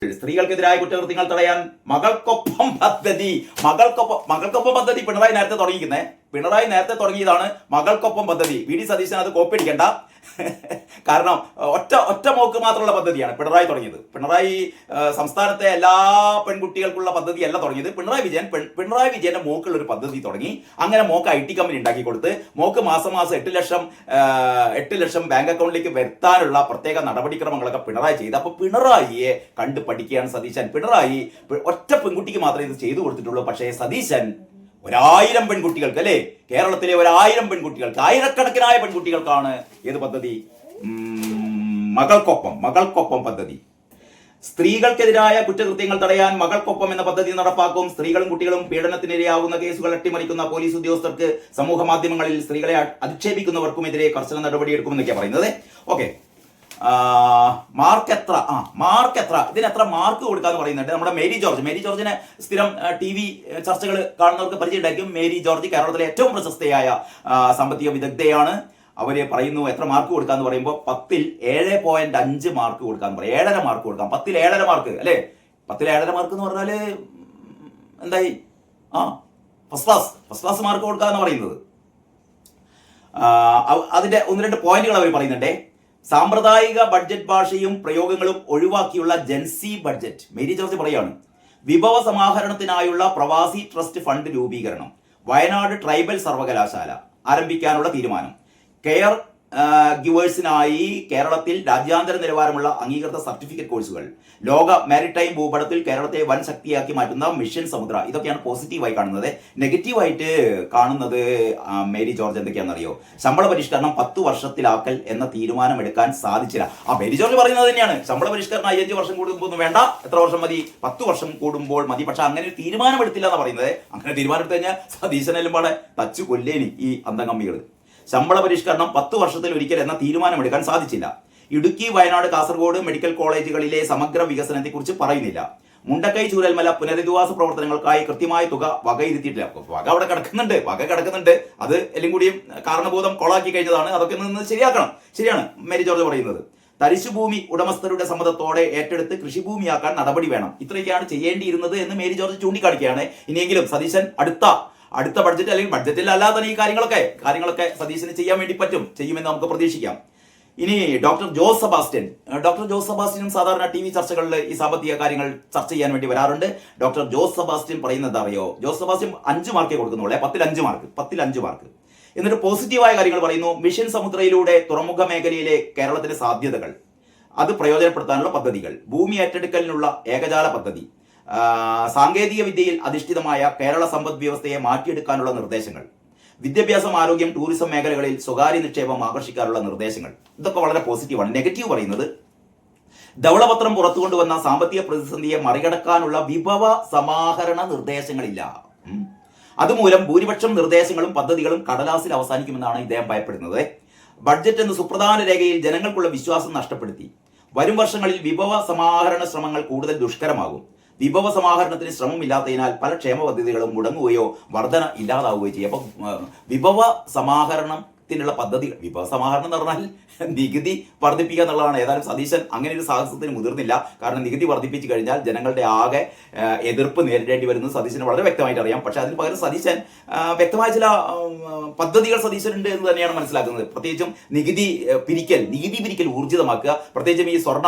സ്ത്രീകൾക്കെതിരായ കുറ്റകൃത്യങ്ങൾ തടയാൻ മകൾക്കൊപ്പം പദ്ധതി പിണറായി നേരത്തെ തുടങ്ങിയിരിക്കുന്നത്. പിണറായി നേരത്തെ തുടങ്ങിയതാണ് മകൾക്കൊപ്പം പദ്ധതി. വി ഡി സതീശൻ അത് കോപ്പി അടിക്കണ്ട. കാരണം ഒറ്റ മോക്ക് മാത്രമുള്ള പദ്ധതിയാണ് പിണറായി തുടങ്ങിയത്. പിണറായി സംസ്ഥാനത്തെ എല്ലാ പെൺകുട്ടികൾക്കുള്ള പദ്ധതിയല്ല തുടങ്ങിയത്. പിണറായി വിജയന്റെ മോക്കുള്ള ഒരു പദ്ധതി തുടങ്ങി. അങ്ങനെ മോക്ക് IT കമ്പനി ഉണ്ടാക്കി കൊടുത്ത് മോക്ക് മാസം 8 ലക്ഷം ബാങ്ക് അക്കൗണ്ടിലേക്ക് വരുത്താനുള്ള പ്രത്യേക നടപടിക്രമങ്ങളൊക്കെ പിണറായി ചെയ്ത്. അപ്പൊ പിണറായിയെ കണ്ട് പഠിക്കുകയാണ് സതീശൻ. പിണറായി ഒറ്റ പെൺകുട്ടിക്ക് മാത്രമേ ഇത് ചെയ്തു കൊടുത്തിട്ടുള്ളൂ. പക്ഷേ സതീശൻ 1000 പെൺകുട്ടികൾക്ക്, അല്ലെ, കേരളത്തിലെ 1000 പെൺകുട്ടികൾക്ക്, ആയിരക്കണക്കിനായ പെൺകുട്ടികൾക്കാണ് ഏത് പദ്ധതി? മകൾക്കൊപ്പം പദ്ധതി. സ്ത്രീകൾക്കെതിരായ കുറ്റകൃത്യങ്ങൾ തടയാൻ മകൾക്കൊപ്പം എന്ന പദ്ധതി നടപ്പാക്കും. സ്ത്രീകളും കുട്ടികളും പീഡനത്തിനിരയാവുന്ന കേസുകൾ അട്ടിമറിക്കുന്ന പോലീസ് ഉദ്യോഗസ്ഥർക്ക്, സമൂഹ മാധ്യമങ്ങളിൽ സ്ത്രീകളെ അധിക്ഷേപിക്കുന്നവർക്കുമെതിരെ കർശന നടപടിയെടുക്കുമെന്നൊക്കെയാണ് പറയുന്നത്. ഓക്കെ, മാർക്ക് എത്ര ഇതിനെത്ര മാർക്ക് കൊടുക്കാന്ന് പറയുന്നുണ്ട്. നമ്മുടെ മേരി ജോർജിനെ സ്ഥിരം TV ചർച്ചകൾ കാണുന്നവർക്ക് പരിചയമുണ്ടായിരിക്കും. മേരി ജോർജ് കേരളത്തിലെ ഏറ്റവും പ്രശസ്തയായ സാമ്പത്തിക വിദഗ്ധയാണ്. അവര് പറയുന്നു എത്ര മാർക്ക് കൊടുക്കാന്ന് പറയുമ്പോൾ 10ൽ 7.5 മാർക്ക് കൊടുക്കാന്ന് പറയും. 7.5 മാർക്ക് കൊടുക്കാം. 10ൽ 7.5 മാർക്ക്, അല്ലെ? 10ൽ 7.5 മാർക്ക് എന്ന് പറഞ്ഞാല് എന്തായി? ഫസ്റ്റ് ക്ലാസ് മാർക്ക് കൊടുക്കാന്ന് പറയുന്നത്. അതിന്റെ 1-2 പോയിന്റുകൾ അവർ പറയുന്നുണ്ടേ. സാമ്പ്രദായിക ബഡ്ജറ്റ് ഭാഷയും പ്രയോഗങ്ങളും ഒഴിവാക്കിയുള്ള ജൻസി ബഡ്ജറ്റ്. മേരി ജോർജ് പറയാണ്. വിഭവ സമാഹരണത്തിനായുള്ള പ്രവാസി ട്രസ്റ്റ് ഫണ്ട് രൂപീകരണം. വയനാട് ട്രൈബൽ സർവകലാശാല ആരംഭിക്കാനുള്ള തീരുമാനം. കെയർ ഗിവേഴ്സിനായി കേരളത്തിൽ രാജ്യാന്തര നിലവാരമുള്ള അംഗീകൃത സർട്ടിഫിക്കറ്റ് കോഴ്സുകൾ. ലോക മാരിടൈം ഭൂപടത്തിൽ കേരളത്തെ വൻ ശക്തിയാക്കി മാറ്റുന്ന മിഷൻ സമുദ്ര. ഇതൊക്കെയാണ് പോസിറ്റീവായി കാണുന്നത്. നെഗറ്റീവായിട്ട് കാണുന്നത് മേരി ജോർജ് എന്തൊക്കെയാണെന്നറിയോ? ശമ്പള പരിഷ്കരണം 10 വർഷത്തിലാക്കൽ എന്ന തീരുമാനമെടുക്കാൻ സാധിച്ചില്ല. മേരി ജോർജ് പറയുന്നത് തന്നെയാണ്. ശമ്പള പരിഷ്കരണം 5 വർഷം കൂടുമ്പോൾ വേണ്ട, എത്ര വർഷം മതി? 10 വർഷം കൂടുമ്പോൾ മതി. പക്ഷെ അങ്ങനെ ഒരു തീരുമാനമെടുത്തില്ല എന്നാണ് പറയുന്നത്. അങ്ങനെ തീരുമാനമെടുത്തു കഴിഞ്ഞാൽ സതീശനെല്ലാം പാടെ തച്ചു കൊല്ലേനി ഈ അന്തംകമ്മികൾ. ശമ്പള പരിഷ്കരണം 10 വർഷത്തിൽ ഒരിക്കൽ എന്ന തീരുമാനമെടുക്കാൻ സാധിച്ചില്ല. ഇടുക്കി, വയനാട്, കാസർഗോഡ് മെഡിക്കൽ കോളേജുകളിലെ സമഗ്ര വികസനത്തെക്കുറിച്ച് പറയുന്നില്ല. മുണ്ടക്കൈ ചൂരൽമല പുനരധിവാസ പ്രവർത്തനങ്ങൾക്കായി കൃത്യമായ തുക വകയിരുത്തിയിട്ടില്ല. വക അവിടെ കിടക്കുന്നുണ്ട്. അത് എല്ലാം കൂടിയും കാരണബോധം കൊളാക്കി കഴിഞ്ഞതാണ്. അതൊക്കെ നിന്ന് ശരിയാക്കണം. ശരിയാണ് മേരി ജോർജ് പറയുന്നത്. തരിശുഭൂമി ഉടമസ്ഥരുടെ സമ്മതത്തോടെ ഏറ്റെടുത്ത് കൃഷിഭൂമിയാക്കാൻ നടപടി വേണം. ഇത്രയൊക്കെയാണ് ചെയ്യേണ്ടിയിരുന്നത് എന്ന് മേരി ജോർജ് ചൂണ്ടിക്കാണിക്കുകയാണ്. ഇനിയെങ്കിലും സതീശൻ അടുത്ത ബഡ്ജറ്റ്, അല്ലെങ്കിൽ ബഡ്ജറ്റിൽ അല്ലാതെ തന്നെ ഈ കാര്യങ്ങളൊക്കെ സതീശന് ചെയ്യാൻ വേണ്ടി ചെയ്യുമെന്ന് നമുക്ക് പ്രതീക്ഷിക്കാം. ഇനി ഡോക്ടർ ജോസ് സെബാസ്റ്റ്യനും സാധാരണ TV ചർച്ചകളിൽ ഈ സാമ്പത്തിക കാര്യങ്ങൾ ചർച്ച ചെയ്യാൻ വേണ്ടി വരാറുണ്ട്. ഡോക്ടർ ജോസ് സെബാസ്റ്റ്യൻ പറയുന്നത് അറിയോ? ജോസ് സെബാസ്റ്റ്യൻ 5 മാർക്കേ കൊടുക്കുന്നുള്ളൂ. 10ൽ 5 മാർക്ക്. എന്നിട്ട് പോസിറ്റീവായ കാര്യങ്ങൾ പറയുന്നു. മിഷൻ സമുദ്രയിലൂടെ തുറമുഖ മേഖലയിലെ കേരളത്തിന്റെ സാധ്യതകൾ, അത് പ്രയോജനപ്പെടുത്താനുള്ള പദ്ധതികൾ. ഭൂമി ഏറ്റെടുക്കലിനുള്ള ഏകജാല പദ്ധതി. സാങ്കേതിക വിദ്യയിൽ അധിഷ്ഠിതമായ കേരള സമ്പദ് വ്യവസ്ഥയെ മാറ്റിയെടുക്കാനുള്ള നിർദ്ദേശങ്ങൾ. വിദ്യാഭ്യാസം, ആരോഗ്യം, ടൂറിസം മേഖലകളിൽ സ്വകാര്യ നിക്ഷേപം ആകർഷിക്കാനുള്ള നിർദ്ദേശങ്ങൾ. ഇതൊക്കെ വളരെ പോസിറ്റീവാണ്. നെഗറ്റീവ് പറയുന്നത് ധവളപത്രം പുറത്തുകൊണ്ടുവന്ന സാമ്പത്തിക പ്രതിസന്ധിയെ മറികടക്കാനുള്ള വിഭവ സമാഹരണ നിർദ്ദേശങ്ങളില്ല. അതുമൂലം ഭൂരിപക്ഷം നിർദ്ദേശങ്ങളും പദ്ധതികളും കടലാസിൽ അവസാനിക്കുമെന്നാണ് ഇദ്ദേഹം ഭയപ്പെടുന്നത്. ബഡ്ജറ്റ് എന്ന സുപ്രധാന രേഖയിൽ ജനങ്ങൾക്കുള്ള വിശ്വാസം നഷ്ടപ്പെടുത്തി. വരും വർഷങ്ങളിൽ വിഭവ സമാഹരണ ശ്രമങ്ങൾ കൂടുതൽ ദുഷ്കരമാകും. വിഭവ സമാഹരണത്തിന് ശ്രമമില്ലാത്തതിനാൽ പല ക്ഷേമ പദ്ധതികളും മുടങ്ങുകയോ വർധന ഇല്ലാതാവുകയോ ചെയ്യും. അപ്പം വിഭവ സമാഹരണത്തിനുള്ള പദ്ധതികൾ, വിഭവ സമാഹരണം എന്ന് പറഞ്ഞാൽ നികുതി വർദ്ധിപ്പിക്കുക എന്നുള്ളതാണ്. ഏതായാലും സതീശൻ അങ്ങനെ ഒരു സാഹസത്തിന് മുതിർന്നില്ല. കാരണം നികുതി വർദ്ധിപ്പിച്ചു കഴിഞ്ഞാൽ ജനങ്ങളുടെ ആകെ എതിർപ്പ് നേരിടേണ്ടി വരുന്നത് സതീശന് വളരെ വ്യക്തമായിട്ട് അറിയാം. പക്ഷെ അതിന് പകരം സതീശൻ വ്യക്തമായ ചില പദ്ധതികൾ സതീശനുണ്ട് എന്ന് തന്നെയാണ് മനസ്സിലാക്കുന്നത്. പ്രത്യേകിച്ചും നികുതി പിരിക്കൽ ഊർജിതമാക്കുക. പ്രത്യേകിച്ചും ഈ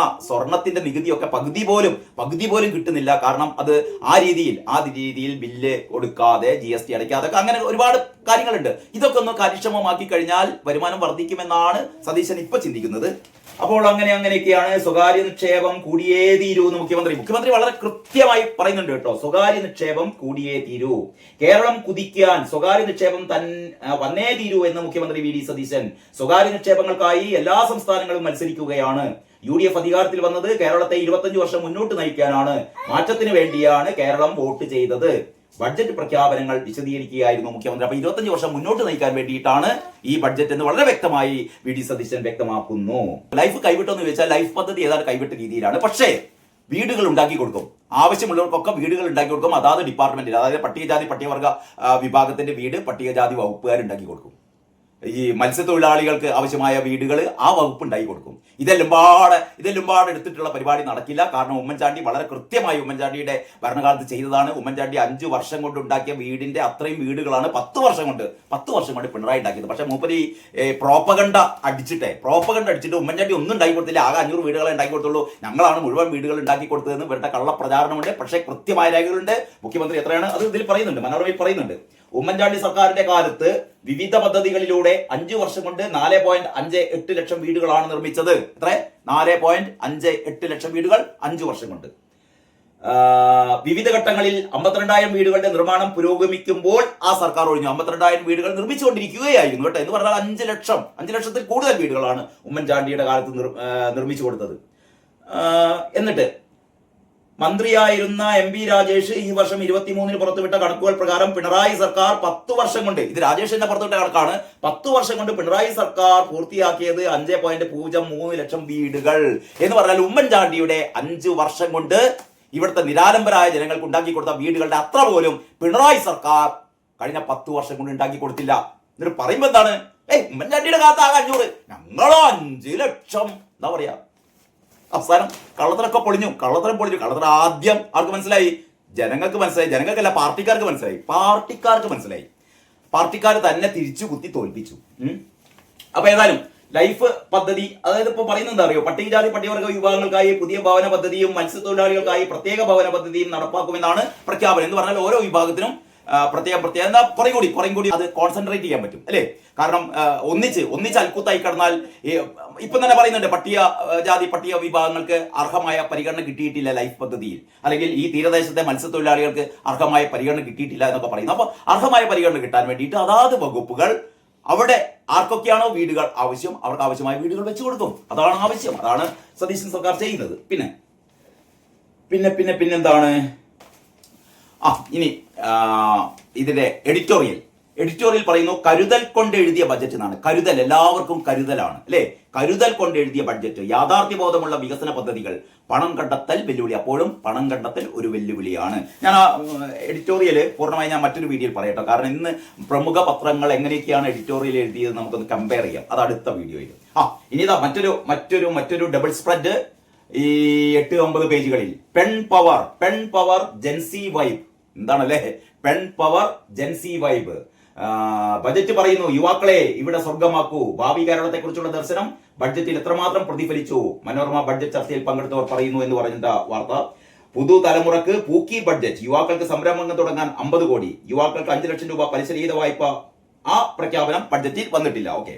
സ്വർണത്തിന്റെ നികുതിയൊക്കെ പകുതി പോലും കിട്ടുന്നില്ല. കാരണം അത് ആ രീതിയിൽ ബില്ല് കൊടുക്കാതെ, GST അടയ്ക്കാതെ, അങ്ങനെ ഒരുപാട് കാര്യങ്ങളുണ്ട്. ഇതൊക്കെ ഒന്ന് കാര്യക്ഷമമാക്കി കഴിഞ്ഞാൽ വരുമാനം വർദ്ധിക്കുമെന്നാണ് സതീശൻ ഇപ്പൊ ചിന്തിക്കുന്നത്. അപ്പോൾ അങ്ങനെയൊക്കെയാണ്. സ്വകാര്യ നിക്ഷേപം കൂടിയേ തീരൂ എന്ന് മുഖ്യമന്ത്രി വളരെ കൃത്യമായി പറയുന്നുണ്ട് കേട്ടോ. സ്വകാര്യ നിക്ഷേപം കൂടിയേ തീരൂ. കേരളം കുതിക്കാൻ സ്വകാര്യ നിക്ഷേപം വന്നേ തീരൂ എന്ന് മുഖ്യമന്ത്രി VD സതീശൻ. സ്വകാര്യ നിക്ഷേപങ്ങൾക്കായി എല്ലാ സംസ്ഥാനങ്ങളും മത്സരിക്കുകയാണ്. UDF അധികാരത്തിൽ വന്നത് കേരളത്തെ 25 വർഷം മുന്നോട്ട് നയിക്കാനാണ്. മാറ്റത്തിന് വേണ്ടിയാണ് കേരളം വോട്ട് ചെയ്തത്. ബഡ്ജറ്റ് പ്രഖ്യാപനങ്ങൾ വിശദീകരിക്കുകയായിരുന്നു മുഖ്യമന്ത്രി. അപ്പൊ 25 വർഷം മുന്നോട്ട് നയിക്കാൻ വേണ്ടിയിട്ടാണ് ഈ ബഡ്ജറ്റ് എന്ന് വളരെ വ്യക്തമായി VD സതീശൻ വ്യക്തമാക്കുന്നു. ലൈഫ് കൈവിട്ടോന്ന് ചോദിച്ചാൽ ലൈഫ് പദ്ധതി ഏതാണ്ട് കൈവിട്ട രീതിയിലാണ്. പക്ഷേ വീടുകൾ ഉണ്ടാക്കി കൊടുക്കും. ആവശ്യമുള്ളവർക്കൊക്കെ വീടുകൾ ഉണ്ടാക്കി കൊടുക്കും. അതാത് ഡിപ്പാർട്ട്മെന്റിൽ, അതായത് പട്ടികജാതി പട്ടികവർഗ വിഭാഗത്തിന്റെ വീട് പട്ടികജാതി വകുപ്പുകാർ ഉണ്ടാക്കി കൊടുക്കും. ഈ മത്സ്യത്തൊഴിലാളികൾക്ക് ആവശ്യമായ വീടുകൾ ആ വകുപ്പ് ഉണ്ടാക്കി കൊടുക്കും. ഇതെല്ലാം പാടെ എടുത്തിട്ടുള്ള പരിപാടി നടക്കില്ല. കാരണം ഉമ്മൻചാണ്ടി വളരെ കൃത്യമായി ഉമ്മൻചാണ്ടിയുടെ ഭരണകാലത്ത് ചെയ്തതാണ്. ഉമ്മൻചാണ്ടി 5 വർഷം കൊണ്ട് ഉണ്ടാക്കിയ വീടിന്റെ അത്രയും വീടുകളാണ് 10 വർഷം കൊണ്ട് പിണറായി ഉണ്ടാക്കിയത്. പക്ഷെ മൂപ്പര് പ്രോപ്പഗണ്ട അടിച്ചിട്ട് ഉമ്മൻചാണ്ടി ഒന്നും ഉണ്ടാക്കി കൊടുത്തില്ല. ആകെ 500 വീടുകളെ ഉണ്ടാക്കി കൊടുത്തുള്ളൂ. ഞങ്ങളാണ് മുഴുവൻ വീടുകൾ ഉണ്ടാക്കി കൊടുത്തതെന്ന് ഇവരുടെ കള്ളപ്രചാരണമുണ്ട്. പക്ഷേ കൃത്യമായ രേഖകളുണ്ട്. മുഖ്യമന്ത്രി എത്രയാണ് അത് ഇതിൽ പറയുന്നുണ്ട്, മനോരമയിൽ പറയുന്നുണ്ട്. ഉമ്മൻചാണ്ടി സർക്കാരിന്റെ കാലത്ത് വിവിധ പദ്ധതികളിലൂടെ 5 വർഷം കൊണ്ട് 4.58 ലക്ഷം വീടുകളാണ് നിർമ്മിച്ചത്. എത്ര? 4.58 ലക്ഷം വീടുകൾ 5 വർഷം കൊണ്ട്. വിവിധ ഘട്ടങ്ങളിൽ 52,000 വീടുകളുടെ നിർമ്മാണം പുരോഗമിക്കുമ്പോൾ ആ സർക്കാർ ഒഴിഞ്ഞു. 52,000 വീടുകൾ നിർമ്മിച്ചുകൊണ്ടിരിക്കുകയായിരുന്നു കേട്ടോ. എന്ന് പറഞ്ഞാൽ 5 ലക്ഷത്തിൽ കൂടുതൽ വീടുകളാണ് ഉമ്മൻചാണ്ടിയുടെ കാലത്ത് നിർമ്മിച്ചു കൊടുത്തത്. എന്നിട്ട് മന്ത്രിയായിരുന്ന MP രാജേഷ് ഈ വർഷം 23-ന് പുറത്തുവിട്ട കണക്കുകൾ പ്രകാരം പിണറായി സർക്കാർ 10 വർഷം കൊണ്ട്, ഇത് രാജേഷിന്റെ പുറത്തുവിട്ട കണക്കാണ്, 10 വർഷം കൊണ്ട് പിണറായി സർക്കാർ പൂർത്തിയാക്കിയത് 5.03 ലക്ഷം വീടുകൾ. എന്ന് പറഞ്ഞാൽ ഉമ്മൻചാണ്ടിയുടെ 5 വർഷം കൊണ്ട് ഇവിടുത്തെ നിരാലംബരായ ജനങ്ങൾക്ക് ഉണ്ടാക്കി കൊടുത്ത വീടുകളുടെ അത്ര പോലും പിണറായി സർക്കാർ കഴിഞ്ഞ 10 വർഷം കൊണ്ട് ഉണ്ടാക്കി കൊടുത്തില്ല. എന്നിട്ട് പറയുമ്പോ എന്താണ്? ഉമ്മൻചാണ്ടിയുടെ കാലത്ത് ആകെ 500, ഞങ്ങളോ 5 ലക്ഷം. എന്താ പറയാ? അവസാനം കള്ളത്തരൊക്കെ പൊളിഞ്ഞു. കള്ളത്തരം ആദ്യം ആർക്ക് മനസ്സിലായി? ജനങ്ങൾക്ക് മനസ്സിലായി. ജനങ്ങൾക്കല്ല, പാർട്ടിക്കാർക്ക് മനസ്സിലായി. പാർട്ടിക്കാർ തന്നെ തിരിച്ചു കുത്തി തോൽപ്പിച്ചു. അപ്പൊ ഏതായാലും ലൈഫ് പദ്ധതി, അതായത് ഇപ്പൊ പറയുന്നത് എന്താ അറിയോ? പട്ടികജാതി പട്ടികവർഗ വിഭാഗങ്ങൾക്കായി പുതിയ ഭവന പദ്ധതിയും മത്സ്യത്തൊഴിലാളികൾക്കായി പ്രത്യേക ഭവന പദ്ധതിയും നടപ്പാക്കുമെന്നാണ് പ്രഖ്യാപനം. എന്ന് പറഞ്ഞാൽ ഓരോ വിഭാഗത്തിനും പ്രത്യേകം എന്താ കുറേ കൂടി അത് കോൺസെൻട്രേറ്റ് ചെയ്യാൻ പറ്റും അല്ലേ? കാരണം ഒന്നിച്ച് അൽക്കുത്തായി കിടന്നാൽ ഇപ്പം തന്നെ പറയുന്നുണ്ട് പട്ടിക വിഭാഗങ്ങൾക്ക് അർഹമായ പരിഗണന കിട്ടിയിട്ടില്ല ലൈഫ് പദ്ധതിയിൽ, അല്ലെങ്കിൽ ഈ തീരദേശത്തെ മത്സ്യത്തൊഴിലാളികൾക്ക് അർഹമായ പരിഗണന കിട്ടിയിട്ടില്ല എന്നൊക്കെ പറയുന്നു. അപ്പോൾ അർഹമായ പരിഗണന കിട്ടാൻ വേണ്ടിയിട്ട് അതാത് വകുപ്പുകൾ അവിടെ ആർക്കൊക്കെയാണോ വീടുകൾ ആവശ്യം അവർക്ക് ആവശ്യമായ വീടുകൾ വെച്ചു കൊടുക്കും. അതാണ് ആവശ്യം. അതാണ് സതീശൻ സർക്കാർ ചെയ്യുന്നത്. പിന്നെന്താണ്? ഇനി ഇതിന്റെ എഡിറ്റോറിയൽ പറയുന്നു, കരുതൽ കൊണ്ട് എഴുതിയ ബഡ്ജറ്റ് എന്നാണ്. കരുതൽ, എല്ലാവർക്കും കരുതലാണ് അല്ലേ? കരുതൽ കൊണ്ട് എഴുതിയ ബഡ്ജറ്റ്, യാഥാർത്ഥ്യബോധമുള്ള വികസന പദ്ധതികൾ, പണം കണ്ടെത്തൽ വെല്ലുവിളി. അപ്പോഴും പണം കണ്ടെത്തൽ ഒരു വെല്ലുവിളിയാണ്. ഞാൻ എഡിറ്റോറിയൽ പൂർണ്ണമായി ഞാൻ മറ്റൊരു വീഡിയോയിൽ പറയട്ടോ. കാരണം ഇന്ന് പ്രമുഖ പത്രങ്ങൾ എങ്ങനെയൊക്കെയാണ് എഡിറ്റോറിയൽ എഴുതിയത് നമുക്കൊന്ന് കമ്പയർ ചെയ്യാം. അത് അടുത്ത വീഡിയോയിൽ. ഇനി ഇതാ മറ്റൊരു ഡബിൾ സ്പ്രെഡ് ഈ 8-9 പേജുകളിൽ. പെൺ പവർ ജെൻസി വൈബ്. എന്താണല്ലേ പെൺ പവർ ജെൻസി വൈബ്? ബജറ്റ് പറയുന്നു, യുവാക്കളെ ഇവിടെ സ്വർഗമാക്കൂ. ഭാവി കേരളത്തെ കുറിച്ചുള്ള ദർശനം ബഡ്ജറ്റിൽ എത്രമാത്രം പ്രതിഫലിച്ചു? മനോരമ ബഡ്ജറ്റ് ചർച്ചയിൽ പങ്കെടുത്തവർ പറയുന്നു എന്ന് പറഞ്ഞിട്ട വാർത്ത. പുതുതലമുറക്ക് പൂക്കി ബഡ്ജറ്റ്, യുവാക്കൾക്ക് സംരംഭങ്ങൾ തുടങ്ങാൻ 50 കോടി, യുവാക്കൾക്ക് 5 ലക്ഷം രൂപ പലിശരഹിത വായ്പ. ആ പ്രഖ്യാപനം ബഡ്ജറ്റിൽ വന്നിട്ടില്ല. ഓക്കെ.